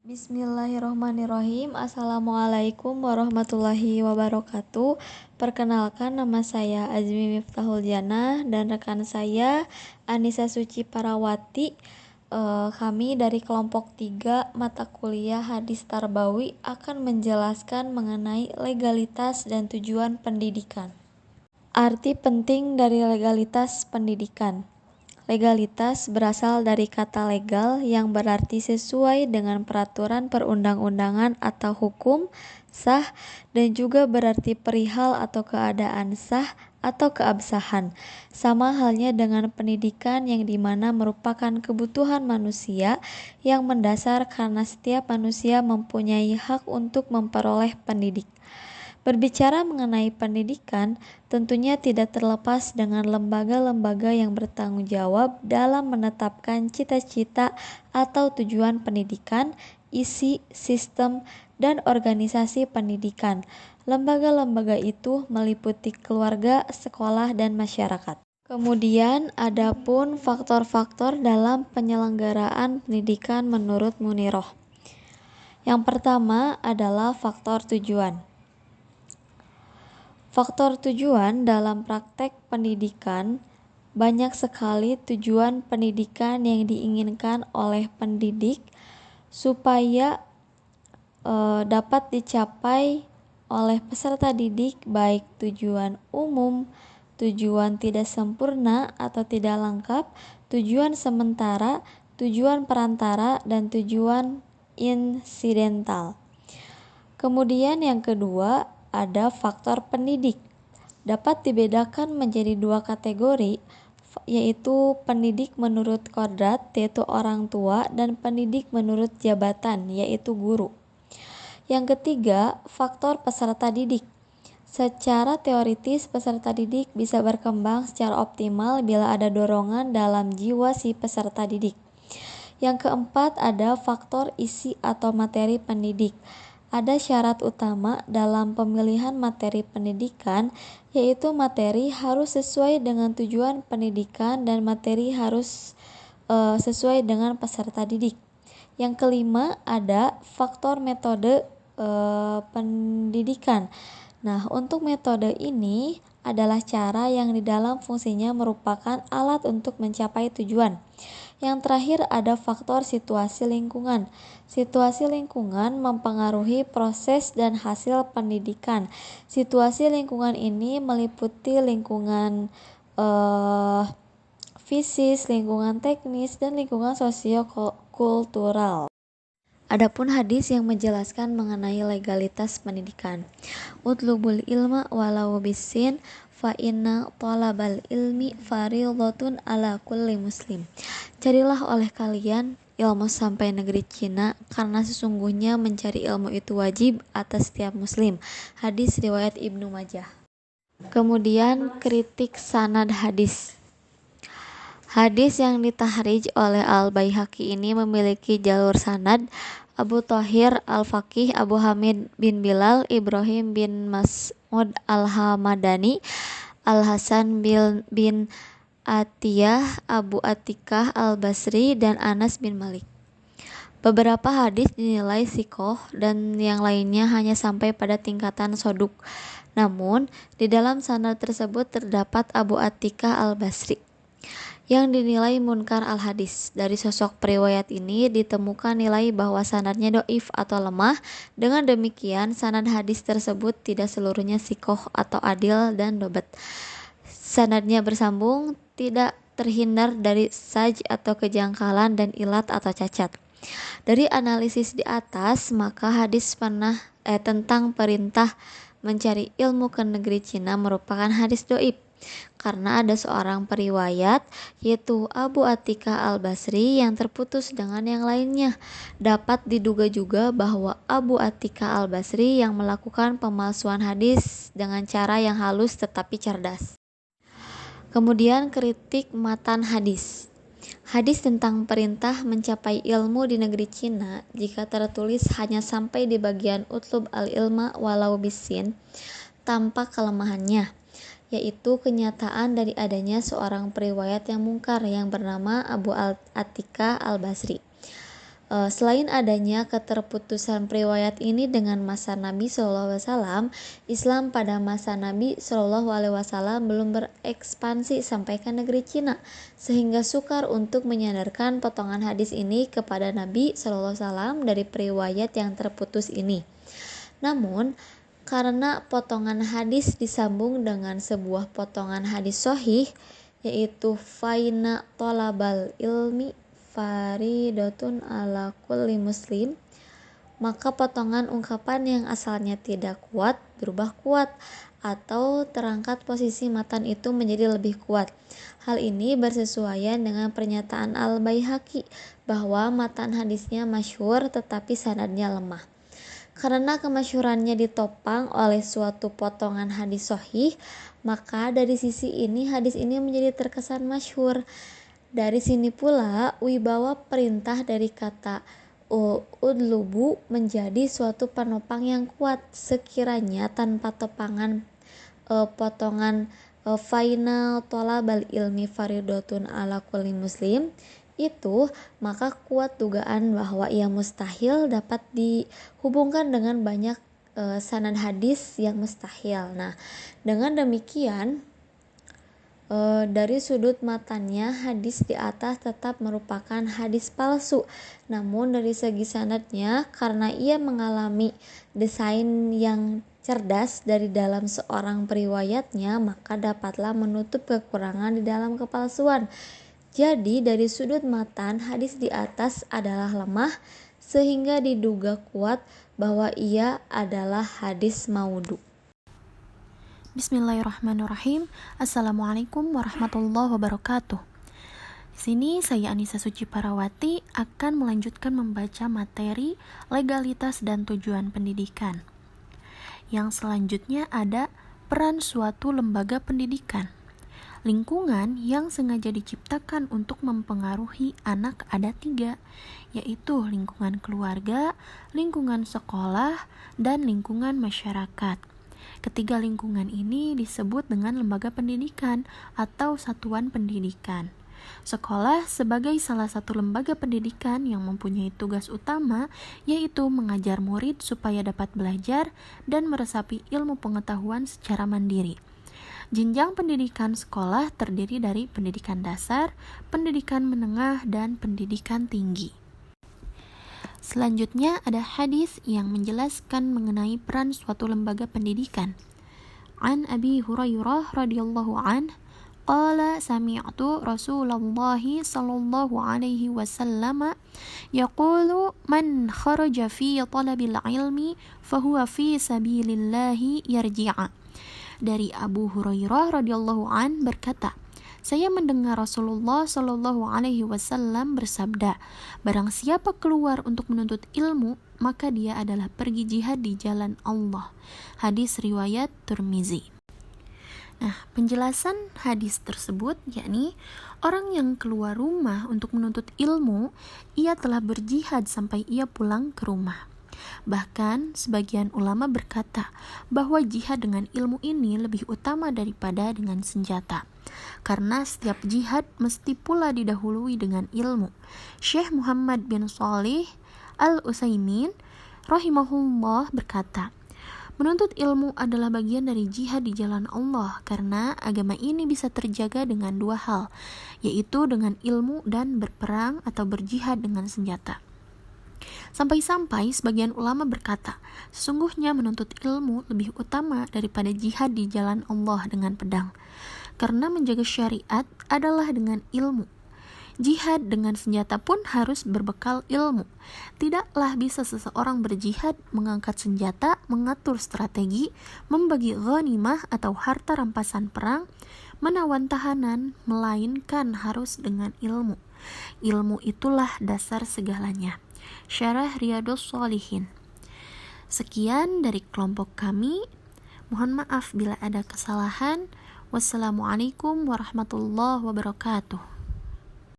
Bismillahirrohmanirrohim. Assalamualaikum warahmatullahi wabarakatuh. Perkenalkan, nama saya Azmi Miftahul Janah dan rekan saya Anissa Suci Parawati. Kami dari kelompok 3 mata kuliah Hadis Tarbawi akan menjelaskan mengenai legalitas dan tujuan pendidikan. Arti penting dari legalitas pendidikan. Legalitas berasal dari kata legal yang berarti sesuai dengan peraturan perundang-undangan atau hukum, sah, dan juga berarti perihal atau keadaan sah atau keabsahan. Sama halnya dengan pendidikan yang dimana merupakan kebutuhan manusia yang mendasar karena setiap manusia mempunyai hak untuk memperoleh pendidikan. Berbicara mengenai pendidikan, tentunya tidak terlepas dengan lembaga-lembaga yang bertanggung jawab dalam menetapkan cita-cita atau tujuan pendidikan, isi, sistem, dan organisasi pendidikan. Lembaga-lembaga itu meliputi keluarga, sekolah, dan masyarakat. Kemudian ada pun faktor-faktor dalam penyelenggaraan pendidikan menurut Muniroh. Yang pertama adalah faktor tujuan. Faktor tujuan dalam praktek pendidikan, banyak sekali tujuan pendidikan yang diinginkan oleh pendidik supaya dapat dicapai oleh peserta didik, baik tujuan umum, tujuan tidak sempurna atau tidak lengkap, tujuan sementara, tujuan perantara, dan tujuan insidental. Kemudian yang kedua ada faktor pendidik. Dapat dibedakan menjadi dua kategori, yaitu pendidik menurut kodrat, yaitu orang tua, dan pendidik menurut jabatan, yaitu guru. Yang ketiga, faktor peserta didik. Secara teoritis, peserta didik bisa berkembang secara optimal bila ada dorongan dalam jiwa si peserta didik. Yang keempat, ada faktor isi atau materi pendidik. Ada syarat utama dalam pemilihan materi pendidikan, yaitu materi harus sesuai dengan tujuan pendidikan dan materi harus sesuai dengan peserta didik. Yang kelima, ada faktor metode pendidikan. Nah, untuk metode ini adalah cara yang di dalam fungsinya merupakan alat untuk mencapai tujuan. Yang terakhir ada faktor situasi lingkungan. Situasi lingkungan mempengaruhi proses dan hasil pendidikan. Situasi lingkungan ini meliputi lingkungan fisis, lingkungan teknis, dan lingkungan sosio-kultural. Adapun hadis yang menjelaskan mengenai legalitas pendidikan. Utlubul ilma walau bisin fa inna talabal ilmi fardhatun ala kulli muslim. Carilah oleh kalian ilmu sampai negeri Cina, karena sesungguhnya mencari ilmu itu wajib atas setiap muslim. Hadis riwayat Ibnu Majah. Kemudian kritik sanad hadis. Hadis yang ditahrij oleh Al-Baihaqi ini memiliki jalur sanad Abu Thahir Al-Faqih, Abu Hamid bin Bilal, Ibrahim bin Mas'ud Al-Hamadani, Al-Hasan bin Atiyah, Abu Atikah Al-Basri, dan Anas bin Malik. Beberapa hadis dinilai sikoh dan yang lainnya hanya sampai pada tingkatan soduk. Namun, di dalam sanad tersebut terdapat Abu Atikah Al-Basri yang dinilai munkar al-hadis. Dari sosok periwayat ini ditemukan nilai bahwa sanadnya doif atau lemah. Dengan demikian, sanad hadis tersebut tidak seluruhnya sikoh atau adil dan dobat. Sanadnya bersambung, tidak terhindar dari saj atau kejanggalan dan ilat atau cacat. Dari analisis di atas, maka hadis tentang perintah mencari ilmu ke negeri Cina merupakan hadis doif, karena ada seorang periwayat, yaitu Abu Atikah Al-Basri, yang terputus dengan yang lainnya. Dapat diduga juga bahwa Abu Atikah Al-Basri yang melakukan pemalsuan hadis dengan cara yang halus tetapi cerdas. Kemudian kritik matan hadis. Hadis tentang perintah mencapai ilmu di negeri Cina, jika tertulis hanya sampai di bagian utlub al-ilma walau bisin, tampak kelemahannya, yaitu kenyataan dari adanya seorang periwayat yang mungkar yang bernama Abu Atikah Al-Basri. Selain adanya keterputusan riwayat ini dengan masa Nabi SAW, Islam pada masa Nabi SAW belum berekspansi sampai ke negeri Cina, sehingga sukar untuk menyandarkan potongan hadis ini kepada Nabi SAW dari riwayat yang terputus ini. Namun, karena potongan hadis disambung dengan sebuah potongan hadis sahih, yaitu faina tolabal ilmi faridatun ala kulli muslim, maka potongan ungkapan yang asalnya tidak kuat berubah kuat, atau terangkat posisi matan itu menjadi lebih kuat. Hal ini bersesuaian dengan pernyataan Al-Baihaqi bahwa matan hadisnya masyhur tetapi sanadnya lemah. Karena kemasyhurannya ditopang oleh suatu potongan hadis sahih, maka dari sisi ini hadis ini menjadi terkesan masyhur. Dari sini pula wibawa perintah dari kata udlubu menjadi suatu penopang yang kuat, sekiranya tanpa topangan potongan final tolabal ilmi faridatun ala kulli muslim itu, maka kuat dugaan bahwa ia mustahil dapat dihubungkan dengan banyak sanad hadis yang mustahil. Nah, dengan demikian dari sudut matanya hadis di atas tetap merupakan hadis palsu, namun dari segi sanadnya, karena ia mengalami desain yang cerdas dari dalam seorang periwayatnya, maka dapatlah menutup kekurangan di dalam kepalsuan. Jadi dari sudut matan hadis di atas adalah lemah, sehingga diduga kuat bahwa ia adalah hadis maudhu. Bismillahirrahmanirrahim. Assalamualaikum warahmatullahi wabarakatuh. Di sini saya Anissa Suci Parawati akan melanjutkan membaca materi legalitas dan tujuan pendidikan. Yang selanjutnya ada peran suatu lembaga pendidikan. Lingkungan yang sengaja diciptakan untuk mempengaruhi anak ada 3, yaitu lingkungan keluarga, lingkungan sekolah, dan lingkungan masyarakat. Ketiga lingkungan ini disebut dengan lembaga pendidikan atau satuan pendidikan. Sekolah sebagai salah satu lembaga pendidikan yang mempunyai tugas utama, yaitu mengajar murid supaya dapat belajar dan meresapi ilmu pengetahuan secara mandiri. Jenjang pendidikan sekolah terdiri dari pendidikan dasar, pendidikan menengah, dan pendidikan tinggi. Selanjutnya ada hadis yang menjelaskan mengenai peran suatu lembaga pendidikan. An Abi Hurairah radhiyallahu anhu qala sami'tu Rasulullah sallallahu alaihi wasallam yaqulu man kharaja fi talabil ilmi fahuwa fi sabilillahi yarji'a. Dari Abu Hurairah radhiyallahu an berkata, saya mendengar Rasulullah Shallallahu Alaihi Wasallam bersabda, barang siapa keluar untuk menuntut ilmu, maka dia adalah pergi jihad di jalan Allah. Hadis riwayat Tirmizi. Nah, penjelasan hadis tersebut yakni orang yang keluar rumah untuk menuntut ilmu, ia telah berjihad sampai ia pulang ke rumah. Bahkan sebagian ulama berkata bahwa jihad dengan ilmu ini lebih utama daripada dengan senjata, karena setiap jihad mesti pula didahului dengan ilmu. Syekh Muhammad bin Shalih Al-Utsaimin rahimahullah berkata, menuntut ilmu adalah bagian dari jihad di jalan Allah, karena agama ini bisa terjaga dengan 2 hal, yaitu dengan ilmu dan berperang atau berjihad dengan senjata. Sampai-sampai sebagian ulama berkata, sesungguhnya menuntut ilmu lebih utama daripada jihad di jalan Allah dengan pedang, karena menjaga syariat adalah dengan ilmu. Jihad dengan senjata pun harus berbekal ilmu. Tidaklah bisa seseorang berjihad, mengangkat senjata, mengatur strategi, membagi ghanimah atau harta rampasan perang, menawan tahanan, melainkan harus dengan ilmu. Ilmu itulah dasar segalanya. Syarah Riyadhus Shalihin. Sekian dari kelompok kami. Mohon maaf bila ada kesalahan. Wassalamualaikum warahmatullahi wabarakatuh.